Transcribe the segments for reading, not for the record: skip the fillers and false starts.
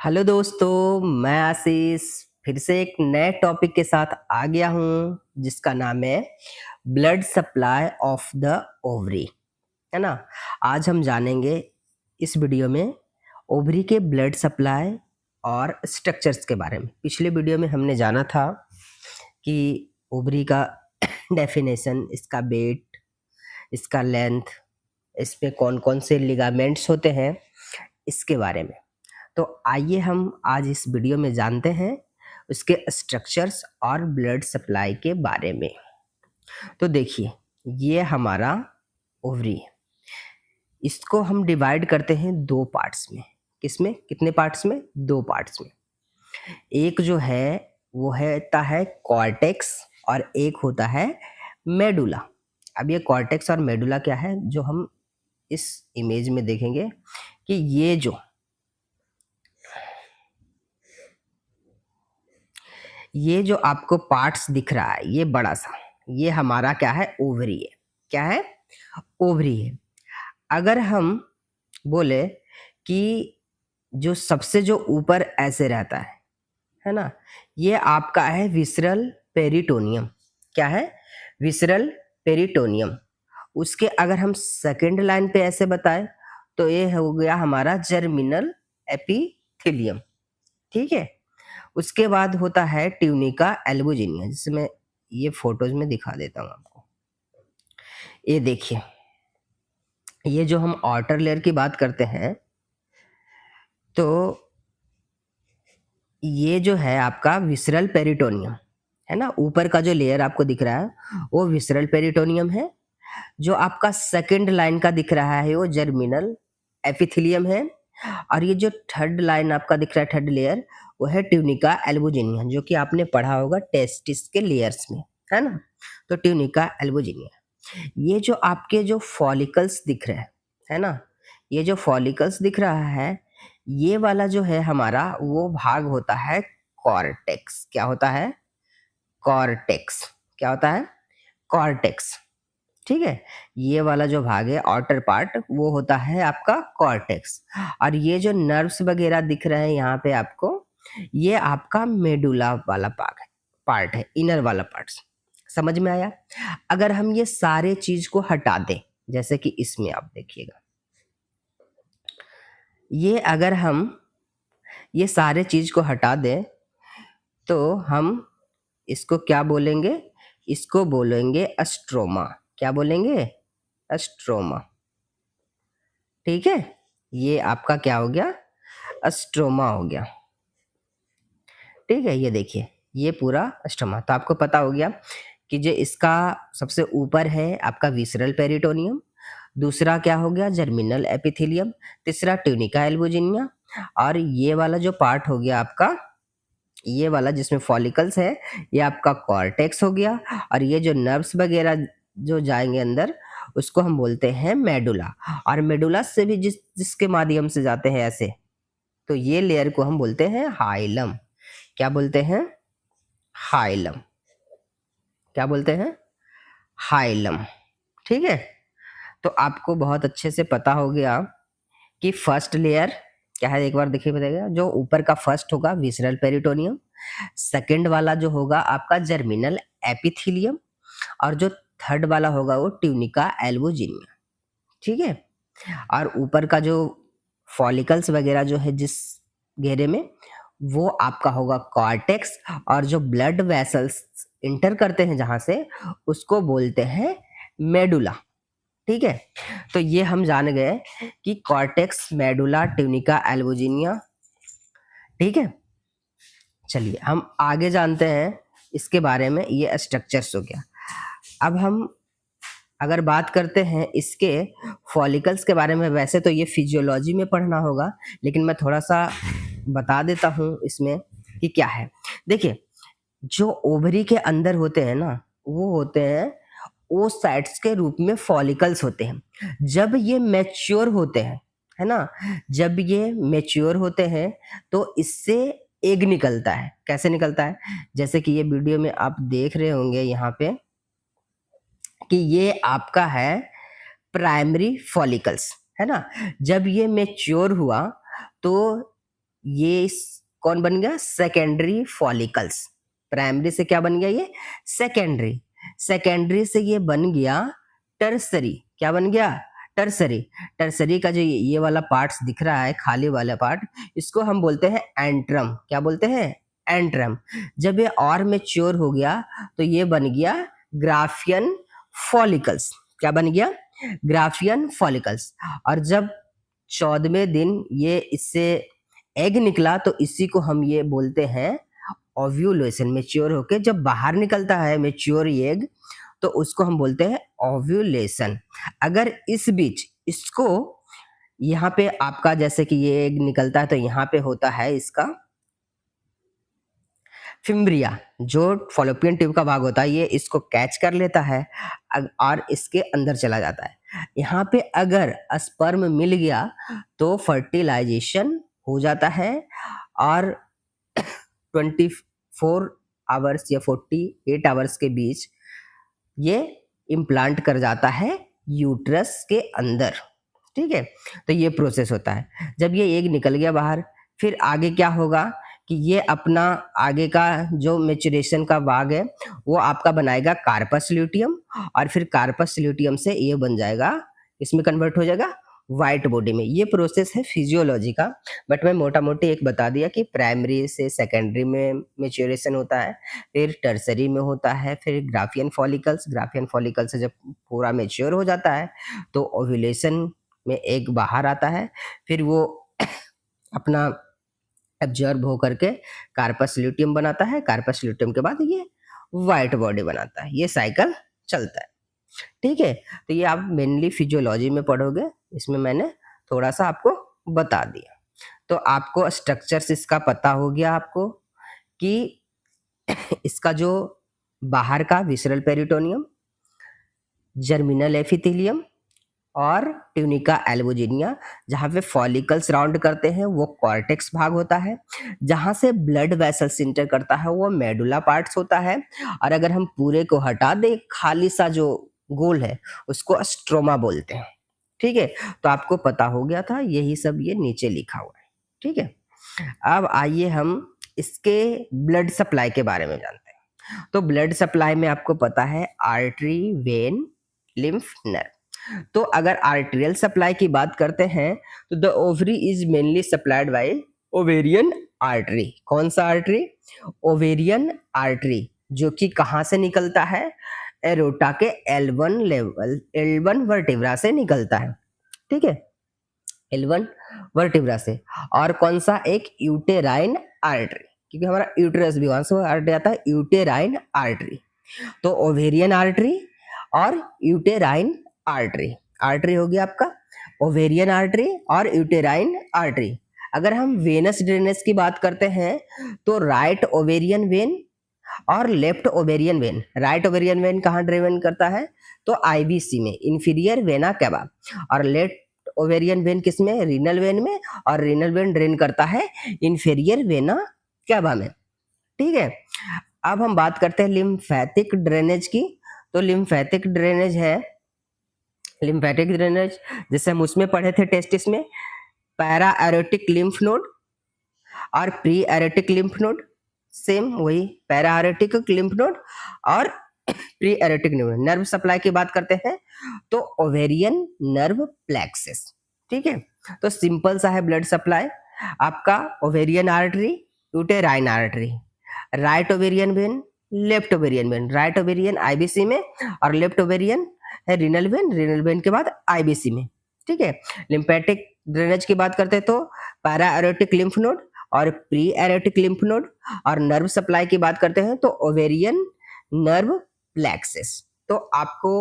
Hello दोस्तों, मैं आशीष फिर से एक नए टॉपिक के साथ आ गया हूँ जिसका नाम है blood supply of the ovary. है ना। आज हम जानेंगे इस वीडियो में ओवरी के ब्लड सप्लाई और स्ट्रक्चर्स के बारे में। पिछले वीडियो में हमने जाना था कि ओवरी का डेफिनेशन, इसका वेट, इसका लेंथ, इस पे कौन कौन से लिगामेंट्स होते हैं, इसके बारे में। तो आइए हम आज इस वीडियो में जानते हैं उसके स्ट्रक्चर्स और ब्लड सप्लाई के बारे में। तो देखिए, ये हमारा ओवरी है। इसको हम डिवाइड करते हैं दो पार्ट्स में। किसमें? कितने पार्ट्स में? दो पार्ट्स में। एक जो है वो होता है कॉर्टेक्स और एक होता है मेडुला। अब ये कॉर्टेक्स और मेडुला क्या है, जो हम इस इमेज में देखेंगे कि ये जो आपको पार्ट्स दिख रहा है, ये बड़ा सा, ये हमारा क्या है? ओवरी है। क्या है? ओवरी है। अगर हम बोले कि जो सबसे जो ऊपर ऐसे रहता है ना, ये आपका है विसरल पेरिटोनियम। क्या है? Visceral peritoneum. उसके अगर हम सेकंड लाइन पे ऐसे बताएं तो ये हो गया हमारा जर्मिनल एपिथेलियम। ठीक है। उसके बाद होता है ट्यूनिका एल्बुजिनिया, जिसमें ये फोटोज में दिखा देता हूँ आपको। ये देखिए, ये जो हम आउटर लेयर की बात करते हैं, तो ये जो है आपका विसरल पेरिटोनियम है ना। ऊपर का जो लेयर आपको दिख रहा है वो विसरल पेरिटोनियम है। जो आपका सेकंड लाइन का दिख रहा है वो जर्मिनल एपिथेलियम है। और ये जो थर्ड लाइन आपका दिख रहा है, थर्ड लेयर, वो है ट्यूनिका एल्बुजिनिया, जो कि आपने पढ़ा होगा टेस्टिस के लेयर्स में, है ना। तो ट्यूनिका एल्बुजिनिया, ये जो आपके जो फॉलिकल्स दिख रहे हैं, है ना, ये जो फॉलिकल्स दिख रहा है, ये वाला जो है हमारा वो भाग होता है कॉर्टेक्स। क्या होता है? कॉर्टेक्स। क्या होता है? कॉर्टेक्स। ठीक है। ये वाला जो भाग है, आउटर पार्ट, वो होता है आपका कॉर्टेक्स। और ये जो नर्व्स वगैरह दिख रहे हैं यहाँ पे आपको, ये आपका मेडुला वाला पार्ट है, इनर वाला पार्ट। समझ में आया? अगर हम ये सारे चीज को हटा दें, जैसे कि इसमें आप देखिएगा, ये अगर हम ये सारे चीज को हटा दें तो हम इसको क्या बोलेंगे? इसको बोलेंगे अस्ट्रोमा। क्या बोलेंगे? अस्ट्रोमा। ठीक है। ये आपका क्या हो गया? अस्ट्रोमा हो गया। ठीक है। ये देखिए, ये पूरा अस्ट्रोमा। तो आपको पता हो गया कि जो इसका सबसे ऊपर है आपका विसरल पेरिटोनियम, दूसरा क्या हो गया? जर्मिनल एपिथेलियम, तीसरा ट्यूनिका एल्बुजिनिया, और ये वाला जो पार्ट हो गया आपका, ये वाला जिसमें फॉलिकल्स है, ये आपका कॉर्टेक्स हो गया। और ये जो नर्व्स वगैरह जो जाएंगे अंदर, उसको हम बोलते हैं मेडुला। और मेडुला से भी जिसके माध्यम से जाते हैं ऐसे, तो ये लेयर को हम बोलते हैं हाइलम। क्या बोलते हैं? हाइलम। क्या बोलते हैं? हाइलम। ठीक है। तो आपको बहुत अच्छे से पता हो गया कि फर्स्ट लेयर क्या है। एक बार देखिए, बताइएगा। जो ऊपर का फर्स्ट होगा विसरल पेरिटोनियम, सेकंड वाला जो होगा आपका जर्मिनल एपिथेलियम, और जो थर्ड वाला होगा वो ट्यूनिका एल्बुजिनिया। ठीक है। और ऊपर का जो फॉलिकल्स वगैरह जो है जिस घेरे में, वो आपका होगा कॉर्टेक्स। और जो ब्लड वेसल्स इंटर करते हैं जहां से, उसको बोलते हैं मेडुला। ठीक है। तो ये हम जान गए कि कॉर्टेक्स, मेडुला, ट्यूनिका एल्बुजिनिया। ठीक है। चलिए हम आगे जानते हैं इसके बारे में। ये स्ट्रक्चर्स हो गया। अब हम अगर बात करते हैं इसके फॉलिकल्स के बारे में, वैसे तो ये फिजियोलॉजी में पढ़ना होगा, लेकिन मैं थोड़ा सा बता देता हूँ इसमें कि क्या है। देखिए, जो ओवरी के अंदर होते हैं ना, वो होते हैं ओसाइट्स के रूप में फॉलिकल्स होते हैं। जब ये मैच्योर होते हैं, है ना, जब ये मैच्योर होते हैं तो इससे एग निकलता है। कैसे निकलता है? जैसे कि ये वीडियो में आप देख रहे होंगे यहाँ पे कि ये आपका है प्राइमरी फॉलिकल्स, है ना। जब ये मैच्योर हुआ तो ये कौन बन गया? Secondary follicles. प्राइमरी से क्या बन गया ये? सेकेंडरी। सेकेंडरी से ये बन गया टर्सरी। क्या बन गया? टर्सरी। टर्सरी का जो ये वाला पार्ट दिख रहा है, खाली वाला पार्ट, इसको हम बोलते हैं एंट्रम। क्या बोलते हैं? एंट्रम। जब ये और मेच्योर हो गया तो ये बन गया ग्राफियन फॉलिकल्स। क्या बन गया? Graafian follicles. और जब 14वें दिन ये इससे एग निकला तो इसी को हम ये बोलते हैं ओव्यूलेशन। मेच्योर होके जब बाहर निकलता है मेच्योर एग तो उसको हम बोलते हैं ओव्यूलेशन। अगर इस बीच इसको यहाँ पे आपका जैसे कि ये एग निकलता है तो यहाँ पे होता है इसका फिम्ब्रिया, जो फॉलोपियन ट्यूब का भाग होता है, ये इसको कैच कर लेता है और इसके अंदर चला जाता है। यहाँ पे अगर स्पर्म मिल गया तो फर्टिलाइजेशन हो जाता है और 24 आवर्स या 48 आवर्स के बीच ये इम्प्लांट कर जाता है यूट्रस के अंदर। ठीक है, तो ये प्रोसेस होता है। जब ये एग निकल गया बाहर, फिर आगे क्या होगा कि ये अपना आगे का जो मेचुरेशन का भाग है वो आपका बनाएगा कार्पस ल्यूटियम, और फिर कार्पस ल्यूटियम से ये बन जाएगा, इसमें कन्वर्ट हो जाएगा व्हाइट बॉडी में। ये प्रोसेस है फिजियोलॉजी का, बट मैं मोटा मोटी एक बता दिया कि प्राइमरी से सेकेंडरी में मेच्योरेशन होता है, फिर टर्सरी में होता है, फिर ग्राफियन फॉलिकल्स। ग्राफियन फॉलिकल से जब पूरा मेच्योर हो जाता है तो ओव्यूलेशन में एग बाहर आता है, फिर वो अपना एब्जॉर्ब हो करके कार्पस ल्यूटियम बनाता है। कार्पस ल्यूटियम के बाद ये व्हाइट बॉडी बनाता है। ये साइकिल चलता है। ठीक है, तो ये आप मेनली फिजियोलॉजी में पढ़ोगे, इसमें मैंने थोड़ा सा आपको बता दिया। तो आपको स्ट्रक्चर्स इसका पता हो गया आपको कि इसका जो बाहर का विसरल पेरिटोनियम, जर्मिनल एपिथेलियम और ट्यूनिका एल्बोजिनिया, जहाँ पे फॉलिकल्स राउंड करते हैं वो कॉर्टेक्स भाग होता है। जहाँ से ब्लड वेसल्स इंटर करता है वो मेडुला पार्ट्स होता है। और अगर हम पूरे को हटा दें, खाली सा जो गोल है उसको स्ट्रोमा बोलते हैं। ठीक है, तो आपको पता हो गया था, यही सब ये नीचे लिखा हुआ है। ठीक है, अब आइए हम इसके ब्लड सप्लाई के बारे में जानते हैं। तो ब्लड सप्लाई में आपको पता है आर्टरी, वेन, लिम्फ, नर्व। तो अगर आर्टेरियल सप्लाई की बात करते हैं तो the ovary is mainly supplied by ovarian artery. कौन सा आर्टरी? ओवेरियन आर्टरी, जो कि कहाँ से निकलता है? एरोटा के L1 वर्टिब्रा से निकलता है। ठीक है, L1 वर्टिब्रा से। और कौन सा? एक यूटेराइन आर्टरी, क्योंकि हमारा यूटेरस भी वहां से आर्टरी आता है, यूटेराइन आर्टरी। तो ओवेरियन आर्टरी और यूटेराइन आर्टरी। आर्टरी हो गया आपका ओवेरियन आर्टरी और यूटेराइन आर्टरी। अगर हम वेनस ड्रेनेज की बात करते हैं तो राइट ओवेरियन वेन और left ovarian when. Right ovarian when कहाँ ड्रेन करता है? तो आईबीसी में, इंफीरियर वेना कैवा। और लेफ्ट ओवेरियन वेन किस में? रीनल वेन में। और रीनल वेन ड्रेन करता है इंफीरियर वेना कैवा में। ठीक है, अब हम बात करते हैं लिम्फेटिक ड्रेनेज की। तो लिम्फेटिक ड्रेनेज है, लिम्फेटिक ड्रेनेज जैसे हम उसमें पढ़े थे टेस्टिस में, पैरा एरोटिक लिम्फ नोड और pre aortic lymph node. Same वही पैरा एरोटिक लिम्फ नोड और pre aortic lymph node. Nerve supply की बात करते हैं तो ओवेरियन नर्व प्लेक्सस। ठीक है, तो सिंपल सा है ब्लड सप्लाई आपका। Ovarian artery, uterine artery, right ovarian when, left ovarian when. Right ovarian IBC में और लेफ्ट ओवेरियन है रीनल वेन, रीनल वेन के बाद आईबीसी में। ठीक है, लिम्फेटिक ड्रेनेज की बात करते हैं तो पैरा एरोटिक लिम्फ नोड और प्री एरोटिक लिम्फ नोड। और नर्व सप्लाई की बात करते हैं तो ओवेरियन नर्व प्लेक्सस। तो आपको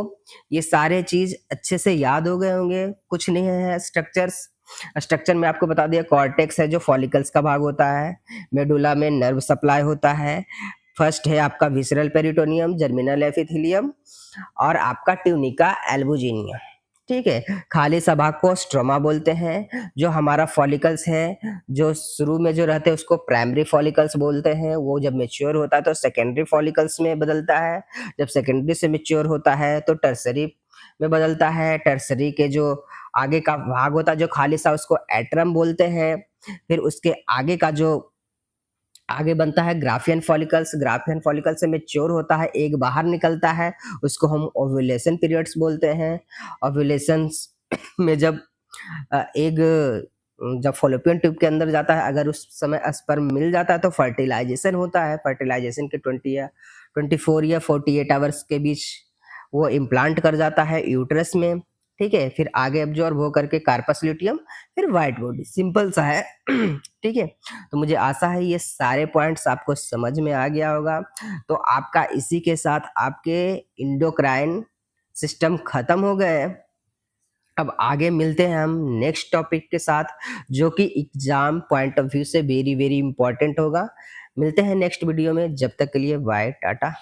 ये सारे चीज अच्छे से याद हो गए होंगे, कुछ नहीं है स्ट्रक्चर्स। स्ट्रक्चर में आपको बता दिया, कॉर्टेक्स है जो फॉलिकल्स का भाग होता है, मेडुला में नर्व सप्लाई होता है, फर्स्ट है आपका विसरल पेरिटोनियम, जर्मिनल एपिथेलियम और आपका ट्यूनिका एल्बुजिनिया। ठीक है, खाली सा भाग को स्ट्रोमा बोलते हैं। जो हमारा फॉलिकल्स है जो शुरू में जो रहते हैं उसको प्राइमरी फॉलिकल्स बोलते हैं। वो जब मेच्योर होता है तो सेकेंडरी फॉलिकल्स में बदलता है, जब सेकेंडरी से मेच्योर होता है तो टर्सरी में बदलता है। टर्सरी के जो आगे का भाग होता है जो खाली सा उसको एट्रम बोलते हैं। फिर उसके आगे का जो आगे बनता है ग्राफियन फॉलिकल्स, ग्राफियन फॉलिकल से मैच्योर होता है, एग बाहर निकलता है, उसको हम ओव्यूलेशन पीरियड्स बोलते हैं। ओव्यूलेशंस में जब एग जब फॉलोपियन ट्यूब के अंदर जाता है, अगर उस समय स्पर्म मिल जाता है तो फर्टिलाइजेशन होता है। फर्टिलाइजेशन के 24 या 48 आवर्स के बीच वो इम्प्लांट कर जाता है यूट्रस में, ठीक है। फिर आगे एब्जॉर्ब हो करके कार्पस ल्यूटियम, फिर व्हाइट बॉडी, सिंपल सा है। ठीक है, तो मुझे आशा है ये सारे पॉइंट्स आपको समझ में आ गया होगा। तो आपका इसी के साथ आपके इंडोक्राइन सिस्टम खत्म हो गए हैं। अब आगे मिलते हैं हम नेक्स्ट टॉपिक के साथ, जो कि एग्जाम पॉइंट ऑफ व्यू से वेरी वेरी इंपॉर्टेंट होगा। मिलते हैं नेक्स्ट वीडियो में, जब तक के लिए बाय टाटा।